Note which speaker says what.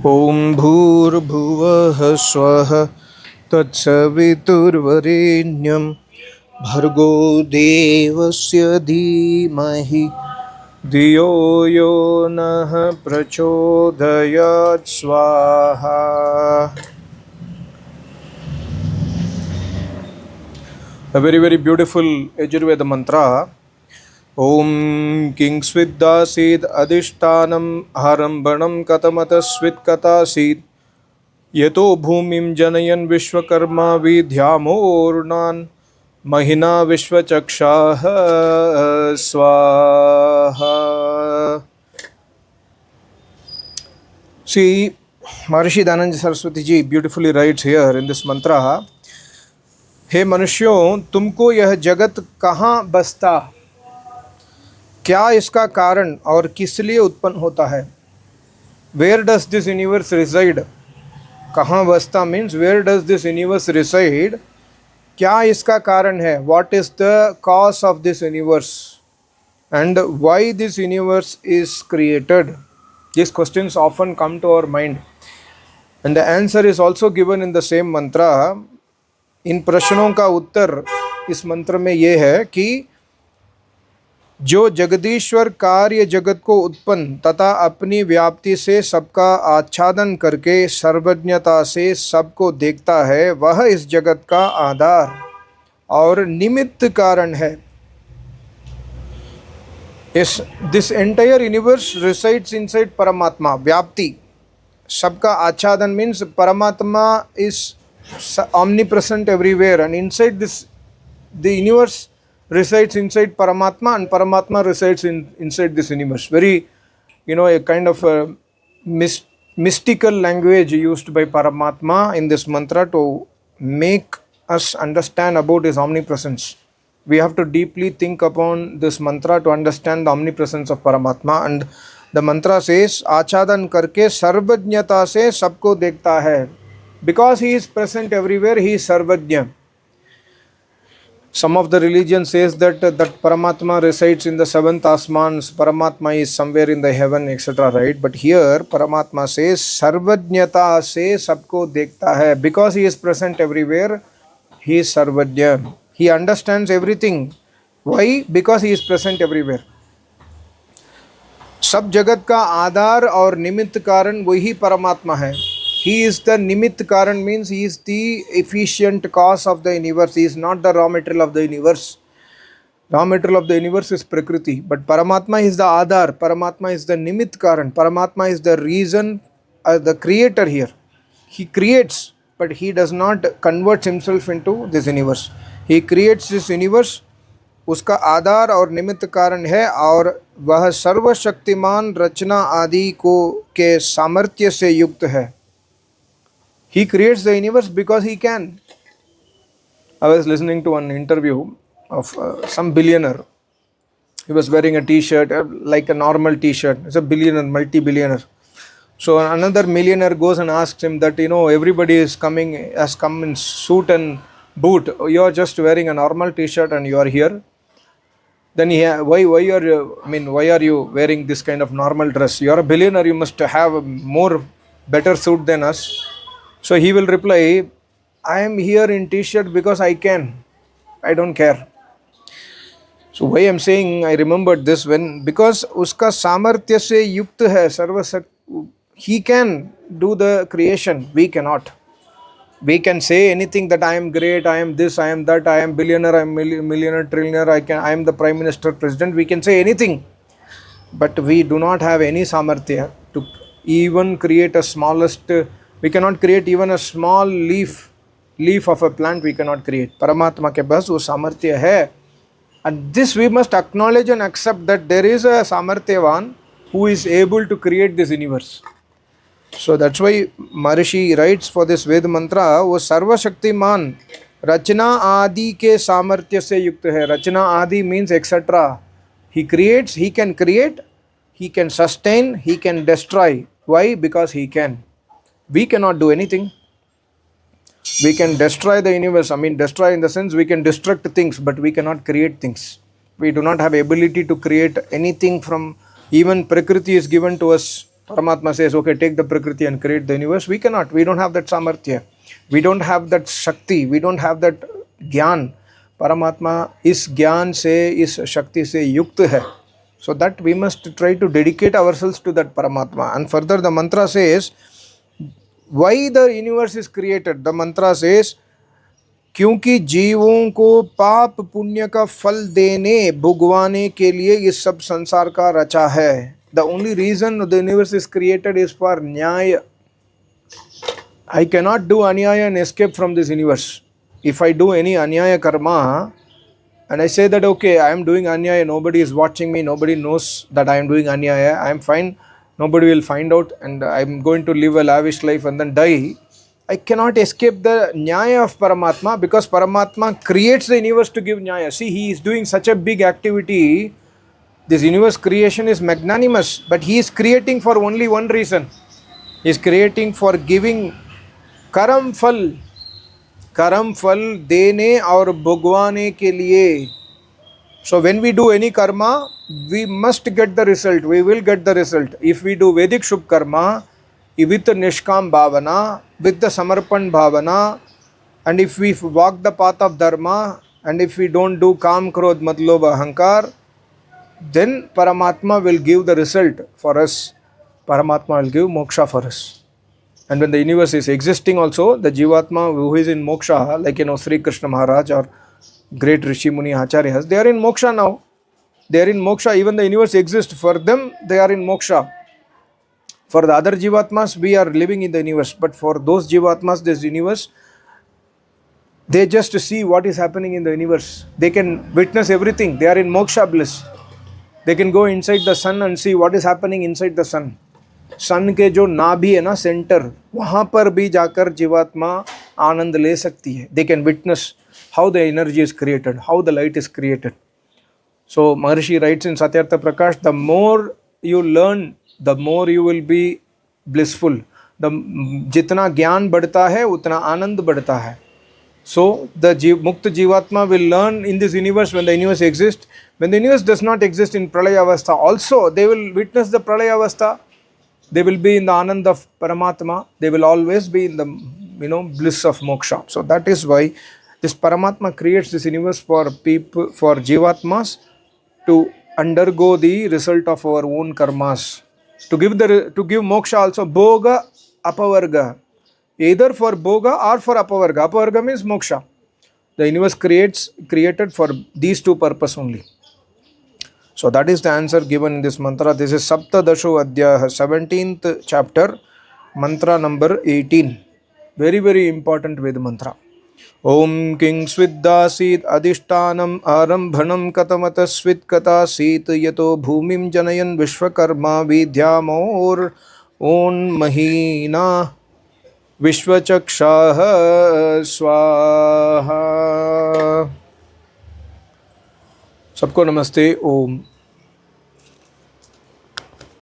Speaker 1: ॐ भूर्भुवः स्वः तत्सवितुर्वरेण्यं भर्गो देवस्य धीमहि धियो यो नः प्रचोदयात् स्वाहा. A very beautiful Yajurveda mantra. Om Kingsviddasid Adishtanam Harambanam Katamatasvit Katasid Yato Bhumim Janayan Vishwakarma Vidhyamornan Mahina Vishwachakshaha Swaha. See, Maharishi Dhananjay Saraswati ji beautifully writes here in this mantra, हे मनुष्यों, तुमको यह जगत कहाँ बसता, क्या इसका कारण और किस लिए उत्पन्न होता है. Where does this universe reside. कहाँ बसता means where does this universe reside. क्या इसका कारण है. What is the cause of this universe and why this universe is created. This questions often come to our mind and the answer is also given in the same mantra. इन प्रश्नों का उत्तर इस मंत्र में ये है कि जो जगदीश्वर कार्य जगत को उत्पन्न तथा अपनी व्याप्ति से सबका आच्छादन करके सर्वज्ञता से सबको देखता है, वह इस जगत का आधार और निमित्त कारण है. This entire universe resides inside परमात्मा. व्याप्ति, सबका आच्छादन मीन्स परमात्मा is omnipresent everywhere, and inside this the universe resides inside Paramatma, and Paramatma resides inside this universe. Very, a kind of a mystical language used by Paramatma in this mantra to make us understand about his omnipresence. We have to deeply think upon this mantra to understand the omnipresence of Paramatma. And the mantra says, आच्छादन करके सर्वज्ञता से सबको देखता है. Because he is present everywhere, he is Sarvajna. Some of the religion says that Paramatma resides in the seventh asmans, Paramatma is somewhere in the heaven, etc. Right? But here Paramatma says Sarvajnata se sabko dekhta hai. Because he is present everywhere, he is Sarvajna. He understands everything. Why? Because he is present everywhere. सब जगत का आधार और निमित्त कारण वही परमात्मा है. He is the nimitt karan, means he is the efficient cause of the universe. He is not the raw material of the universe. Raw material of the universe is Prakriti. But Paramatma is the Adhar. Paramatma is the nimitt karan. Paramatma is the reason, the creator here. He creates, but he does not convert himself into this universe. He creates this universe. उसका आधार और निमित्त कारण है और वह सर्वशक्तिमान रचना आदि को के सामर्थ्य से युक्त है. He creates the universe because he can. I was listening to an interview of some billionaire. He was wearing a t-shirt, like a normal t-shirt. It's a billionaire, multi-billionaire. So another millionaire goes and asks him that, everybody has come in suit and boot. You are just wearing a normal t-shirt and you are here. Then why are you wearing this kind of normal dress? You are a billionaire, you must have a better suit than us. So he will reply, I am here in t-shirt because I can. I don't care. So why I am saying I remembered this because uska samarthya se yukt hai, he can do the creation, we cannot. We can say anything that I am great, I am this, I am that, I am billionaire, I am millionaire, trillionaire, I am the prime minister, president. We can say anything, but we do not have any samarthya to even create a smallest. We cannot create even a small leaf of a plant. We cannot create. Paramatma ke paas wo samarthya hai, and this we must acknowledge and accept that there is a samarthyavan who is able to create this universe. So that's why Maharishi writes for this Ved mantra, वो सर्वशक्तिमान रचना आदि के सामर्थ्य से युक्त है. रचना आदि means etc. He creates, he can create, he can sustain, he can destroy. Why? Because he can. We cannot do anything. We can destroy the universe. Destroy in the sense we can destruct things, but we cannot create things. We do not have ability to create anything from, even Prakriti is given to us Paramatma says, okay, take the Prakriti and create the universe. We cannot. We don't have that samarthya. We don't have that Shakti. We don't have that Gyan. Paramatma is Gyan se, is Shakti se yukt hai. So that we must try to dedicate ourselves to that Paramatma. And further the mantra says, why the universe is created? The mantra says, क्योंकि जीवों को पाप पुण्य का फल देने भुगवाने के लिए ये सब संसार का रचा है. The only reason the universe is created is for nyaya. I cannot do anyaya and escape from this universe. If I do any anyaya karma and I say that okay, I am doing anyaya, nobody is watching me, nobody knows that I am doing anyaya, I am fine, nobody will find out, and I am going to live a lavish life and then die, I cannot escape the nyaya of Paramatma, because Paramatma creates the universe to give nyaya. See, he is doing such a big activity. This universe creation is magnanimous, but he is creating for only one reason. He is creating for giving कर्म फल देने और भोगवाने के लिए. So when we do any karma, we must get the result. We will get the result. If we do Vedic Shubh karma with the Nishkam Bhavana, with the Samarpan Bhavana, and if we walk the path of Dharma, and if we don't do Kam, Krodh, Mad, Lobha, Ahankar, then Paramatma will give the result for us. Paramatma will give moksha for us. And when the universe is existing also, the Jivatma who is in moksha, like Sri Krishna Maharaj or great Rishi Muni Acharyas, they are in moksha now. They are in moksha. Even the universe exists. For them, they are in moksha. For the other Jivatmas, we are living in the universe. But for those Jivatmas, this universe, they just see what is happening in the universe. They can witness everything. They are in moksha bliss. They can go inside the sun and see what is happening inside the sun. सन के जो नाभि है ना, centre, वहाँ पर भी जाकर जीवात्मा आनंद ले सकती है. They can witness how the energy is created, how the light is created. So Maharshi writes in Satyarth Prakash, the more you learn the more you will be blissful. जितना ज्ञान बढ़ता है उतना आनंद बढ़ता है. So the Mukta Jivatma will learn in this universe when the universe exists. When the universe does not exist in Pralaya Avastha, also they will witness the Pralaya Avastha. They will be in the Anand of Paramatma. They will always be in the bliss of moksha. So that is why this Paramatma creates this universe for people, for Jivatmas, to undergo the result of our own karmas. To give moksha also, Bhoga, Apavarga. Either for Bhoga or for Apavarga. Apavarga means moksha. The universe created for these two purposes only. So that is the answer given in this mantra. This is Saptadasho Adhyaya, 17th chapter, mantra number 18. Very, very important Veda mantra. Om King Sviddasit Adishtanam Arambhanam Katamata Svidkata Sit Yato Bhumim Janayan Vishwakarma Vidyamor On Mahina विश्वचक्षाः स्वाहा. सबको नमस्ते. ओम.